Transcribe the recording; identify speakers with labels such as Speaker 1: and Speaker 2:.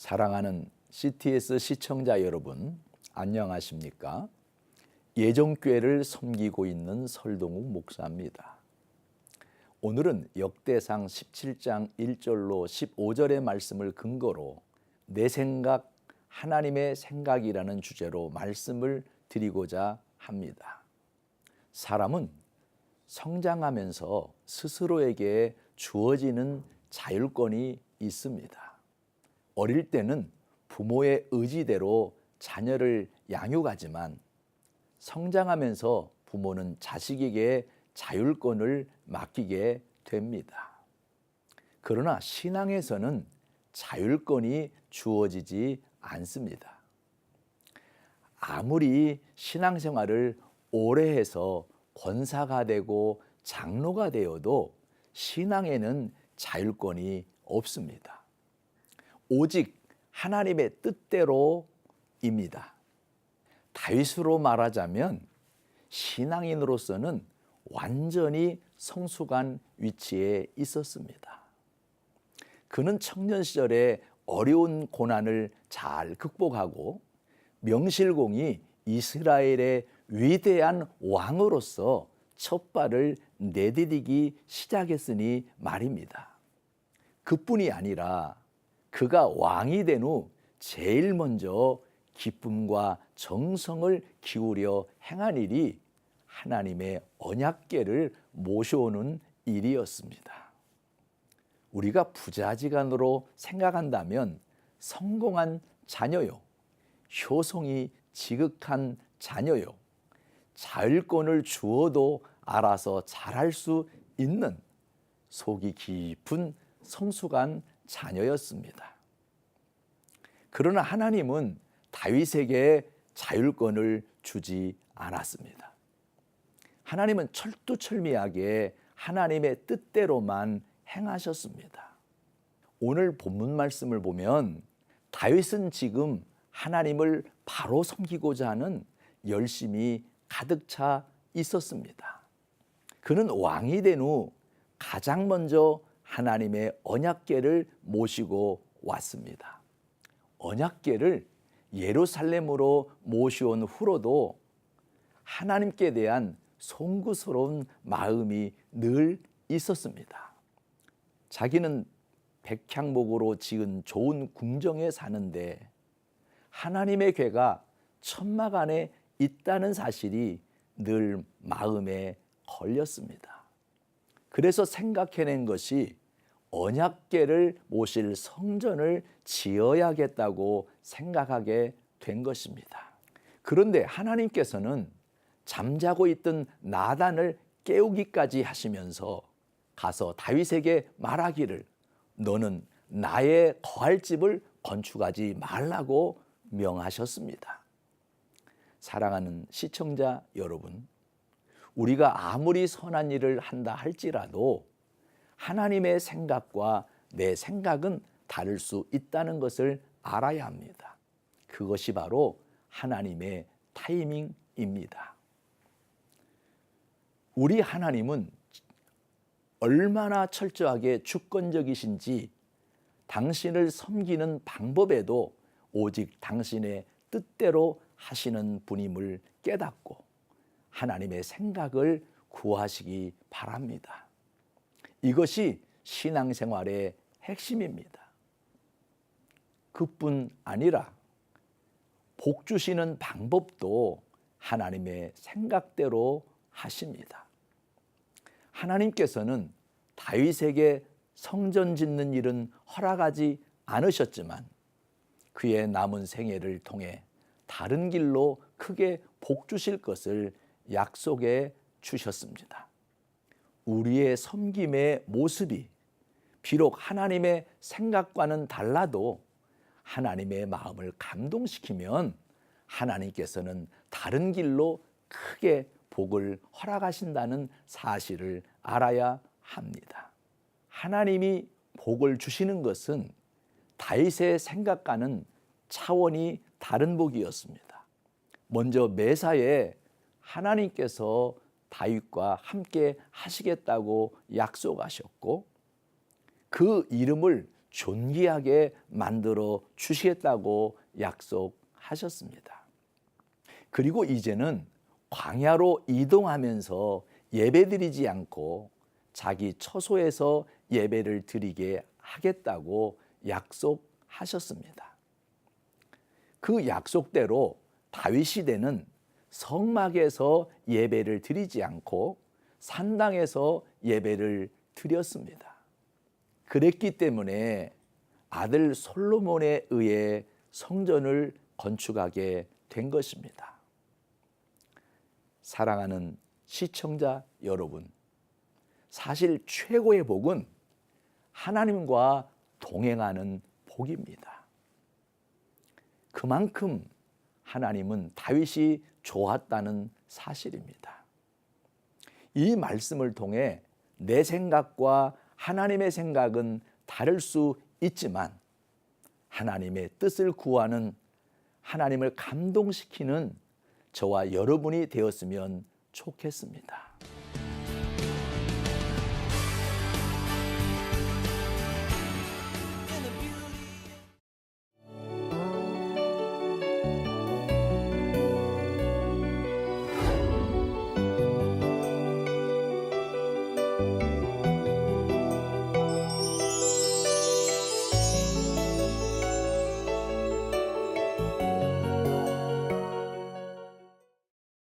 Speaker 1: 사랑하는 CTS 시청자 여러분, 안녕하십니까? 예정교회를 섬기고 있는 설동욱 목사입니다. 오늘은 역대상 17장 1절로 15절의 말씀을 근거로 내 생각, 하나님의 생각이라는 주제로 말씀을 드리고자 합니다. 사람은 성장하면서 스스로에게 주어지는 자율권이 있습니다. 어릴 때는 부모의 의지대로 자녀를 양육하지만 성장하면서 부모는 자식에게 자율권을 맡기게 됩니다. 그러나 신앙에서는 자율권이 주어지지 않습니다. 아무리 신앙생활을 오래 해서 권사가 되고 장로가 되어도 신앙에는 자율권이 없습니다. 오직 하나님의 뜻대로입니다. 다윗으로 말하자면 신앙인으로서는 완전히 성숙한 위치에 있었습니다. 그는 청년 시절에 어려운 고난을 잘 극복하고 명실공히 이스라엘의 위대한 왕으로서 첫 발을 내디디기 시작했으니 말입니다. 그뿐이 아니라 그가 왕이 된 후 제일 먼저 기쁨과 정성을 기울여 행한 일이 하나님의 언약궤를 모셔오는 일이었습니다. 우리가 부자지간으로 생각한다면 성공한 자녀요, 효성이 지극한 자녀요, 자율권을 주어도 알아서 잘할 수 있는 속이 깊은 성숙한 자녀였습니다. 그러나 하나님은 다윗에게 자율권을 주지 않았습니다. 하나님은 철두철미하게 하나님의 뜻대로만 행하셨습니다. 오늘 본문 말씀을 보면 다윗은 지금 하나님을 바로 섬기고자 하는 열심이 가득 차 있었습니다. 그는 왕이 된 후 가장 먼저 하나님의 언약궤를 모시고 왔습니다. 언약궤를 예루살렘으로 모셔온 후로도 하나님께 대한 송구스러운 마음이 늘 있었습니다. 자기는 백향목으로 지은 좋은 궁정에 사는데 하나님의 궤가 천막 안에 있다는 사실이 늘 마음에 걸렸습니다. 그래서 생각해낸 것이 언약궤를 모실 성전을 지어야겠다고 생각하게 된 것입니다. 그런데 하나님께서는 잠자고 있던 나단을 깨우기까지 하시면서 가서 다윗에게 말하기를 너는 나의 거할 집을 건축하지 말라고 명하셨습니다. 사랑하는 시청자 여러분, 우리가 아무리 선한 일을 한다 할지라도 하나님의 생각과 내 생각은 다를 수 있다는 것을 알아야 합니다. 그것이 바로 하나님의 타이밍입니다. 우리 하나님은 얼마나 철저하게 주권적이신지 당신을 섬기는 방법에도 오직 당신의 뜻대로 하시는 분임을 깨닫고 하나님의 생각을 구하시기 바랍니다. 이것이 신앙생활의 핵심입니다. 그뿐 아니라 복 주시는 방법도 하나님의 생각대로 하십니다. 하나님께서는 다윗에게 성전 짓는 일은 허락하지 않으셨지만 그의 남은 생애를 통해 다른 길로 크게 복 주실 것을 약속해 주셨습니다. 우리의 섬김의 모습이 비록 하나님의 생각과는 달라도 하나님의 마음을 감동시키면 하나님께서는 다른 길로 크게 복을 허락하신다는 사실을 알아야 합니다. 하나님이 복을 주시는 것은 다윗의 생각과는 차원이 다른 복이었습니다. 먼저 메사에 하나님께서 다윗과 함께 하시겠다고 약속하셨고 그 이름을 존귀하게 만들어 주시겠다고 약속하셨습니다. 그리고 이제는 광야로 이동하면서 예배드리지 않고 자기 처소에서 예배를 드리게 하겠다고 약속하셨습니다. 그 약속대로 다윗 시대는 성막에서 예배를 드리지 않고 산당에서 예배를 드렸습니다. 그랬기 때문에 아들 솔로몬에 의해 성전을 건축하게 된 것입니다. 사랑하는 시청자 여러분, 사실 최고의 복은 하나님과 동행하는 복입니다. 그만큼 하나님은 다윗이 좋았다는 사실입니다. 이 말씀을 통해 내 생각과 하나님의 생각은 다를 수 있지만 하나님의 뜻을 구하는, 하나님을 감동시키는 저와 여러분이 되었으면 좋겠습니다.